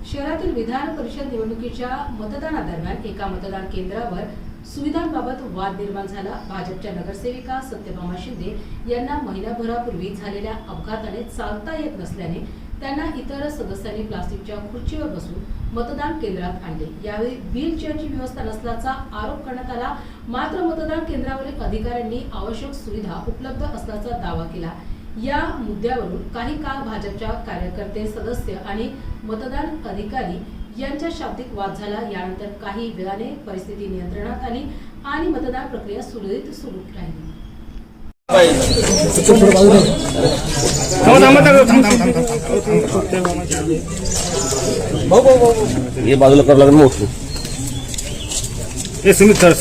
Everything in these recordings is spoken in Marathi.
शहरातील विधान परिषद निवडणुकीच्या मतदानादरम्यान एका मतदान केंद्रावर सुविधांबाबत वाद निर्माण झाला। भाजपच्या नगरसेविका सत्यभामा शिंदे यांना महिनाभरापूर्वी झालेल्या अपघाताने चालता येत नसल्याने त्यांना इतर सदस्यांनी प्लास्टिकच्या खुर्चीवर बसून मतदान केंद्रात आणले। यावेळी व्हीलचेअरची व्यवस्था नसल्याचा आरोप करण्यात आला। मात्र मतदान केंद्रावरील अधिकाऱ्यांनी आवश्यक सुविधा उपलब्ध असल्याचा दावा केला। या मुद्द्यावरून काही काळ भाजपच्या कार्यकर्ते, सदस्य आणि मतदान अधिकारी यांच्या शाब्दिक वाद झाला। यानंतर काही वेळाने परिस्थिती नियंत्रणात आली आणि मतदान प्रक्रिया सुरळीत सुरू राहिली। ये बाजूला करावं लागेल मोठं हे सुमित सर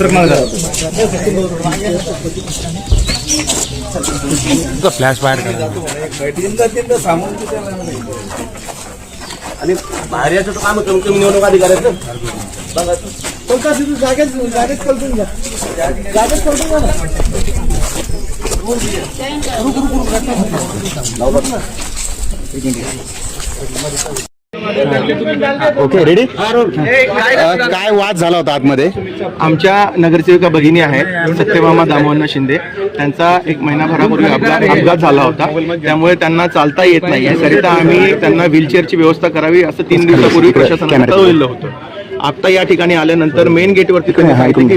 फ्लॅश बाहेर करा आणि बाहेर यायचं तर काम होतं कमी निवडणूक अधिकाऱ्याचं जागेत पलटून घ्या ओके रेडी। काय वाद झाला होता आतमध्ये? आमच्या नगरसेविका भगिनी आहेत सत्यभामा दामोदर शिंदे, त्यांचा एक महिनाभरापूर्वी अपघात झाला होता, त्यामुळे त्यांना चालता येत नाहीये। तरीता आम्ही त्यांना व्हीलचेअरची व्यवस्था करावी असं 3 दिवसापूर्वी प्रशासनाने कळवलेलं होतं। आता या ठिकाणी आल्यानंतर मेन गेटवरती की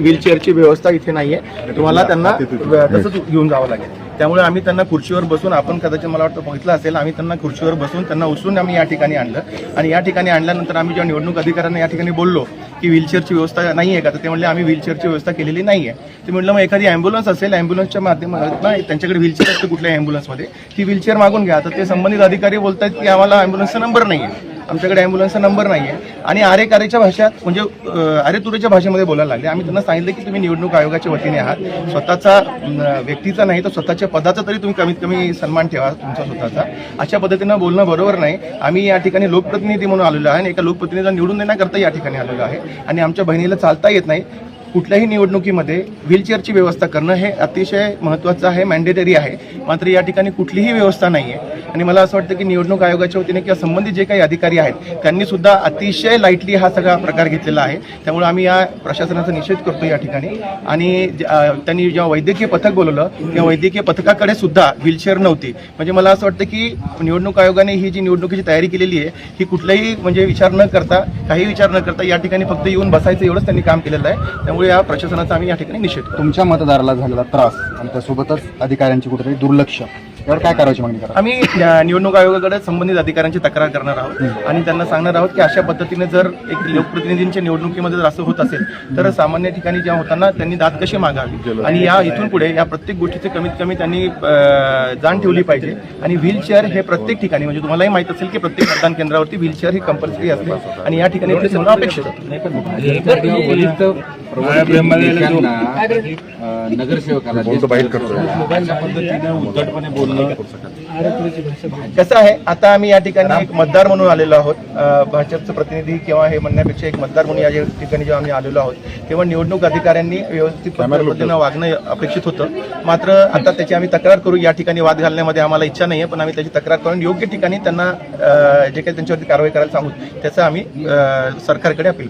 व्हीलचेअरची व्यवस्था इथे नाहीये, तुम्हाला त्यांना तसंच घेऊन जावं लागेल। त्यामुळे आम्ही त्यांना खुर्चीवर बसून, आपण कदाचित मला वाटतं बघितलं असेल, आम्ही त्यांना खुर्चीवर बसून त्यांना उचलून आम्ही या ठिकाणी आणलं। आणि या ठिकाणी आणल्यानंतर आम्ही जेव्हा निवडणूक अधिकाऱ्यांना या ठिकाणी बोललो की व्हीलचेअरची व्यवस्था नाही आहे का, तर ते म्हणले आम्ही व्हीलचेअरची व्यवस्था केलेली नाही आहे। ते म्हटलं मग एखादी ॲम्ब्युलन्स असेल, ॲम्ब्युलन्सच्या माध्यमातून त्यांच्याकडे व्हीलचेअर असते कुठल्या ॲम्ब्युलन्समध्ये, ती व्हीलचेअर मागून घ्या। तर ते संबंधित अधिकारी बोलतात की आम्हाला ॲम्ब्युलन्सचा नंबर नाही आहे, आमच्याकडे ॲम्ब्युलन्सचा नंबर नाही आहे। आणि आरेकारेच्या भाषेत म्हणजे अरेतुरेच्या भाषेमध्ये बोलायला लागले। आम्ही त्यांना सांगितलं की तुम्ही निवडणूक आयोगाच्या वतीने आहात, स्वतःचा व्यक्तीचा नाही तर स्वतःच्या पदाचा तरी तुम्ही कमीत कमी सन्मान ठेवा तुमचा स्वतःचा। अशा पद्धतीनं बोलणं बरोबर नाही। आम्ही या ठिकाणी लोकप्रतिनिधी म्हणून आलेलो आहे आणि एका लोकप्रतिनिधीला निवडून देण्याकरता या ठिकाणी आलेलो आहे आणि आमच्या बहिणीला चालता येत नाही। कुठल्याही निवडणुकीमध्ये व्हीलचेअरची व्यवस्था करणं हे अतिशय महत्त्वाचं आहे, मॅन्डेटरी आहे। मात्र या ठिकाणी कुठलीही व्यवस्था नाही आहे आणि मला असं वाटतं की निवडणूक आयोगाच्या वतीने किंवा संबंधित जे काही अधिकारी आहेत त्यांनी सुद्धा अतिशय लाईटली हा सगळा प्रकार घेतलेला आहे। त्यामुळे आम्ही या प्रशासनाचा निषेध करतो या ठिकाणी। आणि त्यांनी जेव्हा वैद्यकीय पथक बोलवलं तेव्हा वैद्यकीय पथकाकडे सुद्धा व्हीलचेअर नव्हती। म्हणजे मला असं वाटतं की निवडणूक आयोगाने ही जी निवडणुकीची तयारी केलेली आहे ही कुठलाही म्हणजे विचार न करता, काही विचार न करता या ठिकाणी फक्त येऊन बसायचं एवढंच त्यांनी काम केलेलं आहे। त्यामुळे या प्रशासनाचा आम्ही या ठिकाणी निषेध करतो। तुमच्या मतदाराला झालेला त्रास आणि त्यासोबतच अधिकाऱ्यांची कुठेतरी दुर्लक्ष, यावर काय करायची मागणी करा? आम्ही निवडणूक आयोगाकडे संबंधित अधिकाऱ्यांची तक्रार करणार आहोत आणि त्यांना सांगणार आहोत की अशा पद्धतीने जर एक लोकप्रतिनिधींच्या निवडणुकीमध्ये जर असं होत असेल तर सामान्य ठिकाणी जेव्हा होताना त्यांनी दाद कशी मागावी आणि या इथून पुढे या प्रत्येक गोष्टीचे कमीत कमी त्यांनी जाण ठेवली पाहिजे। आणि व्हीलचेअर हे प्रत्येक ठिकाणी, म्हणजे तुम्हालाही माहित असेल की प्रत्येक मतदान केंद्रावरती व्हीलचेअर ही कंपल्सरी असते आणि या ठिकाणी ते सगळं अपेक्षित नगरसेवकाला उद्धटपणे बोलणं कसं आहे। आता आम्ही या ठिकाणी एक मतदार म्हणून आलेलो आहोत, भाजपचं प्रतिनिधी किंवा हे म्हणण्यापेक्षा एक मतदार म्हणून या ठिकाणी जेव्हा आम्ही आलेलो आहोत तेव्हा निवडणूक अधिकाऱ्यांनी व्यवस्थित पद्धतीनं वागणं अपेक्षित होतं। मात्र आता त्याची आम्ही तक्रार करू। या ठिकाणी वाद घालण्यामध्ये आम्हाला इच्छा नाही आहे, पण आम्ही त्याची तक्रार करून योग्य ठिकाणी त्यांना जे काही त्यांच्यावरती कारवाई करायला सांगू त्याचं आम्ही सरकारकडे अपील करू।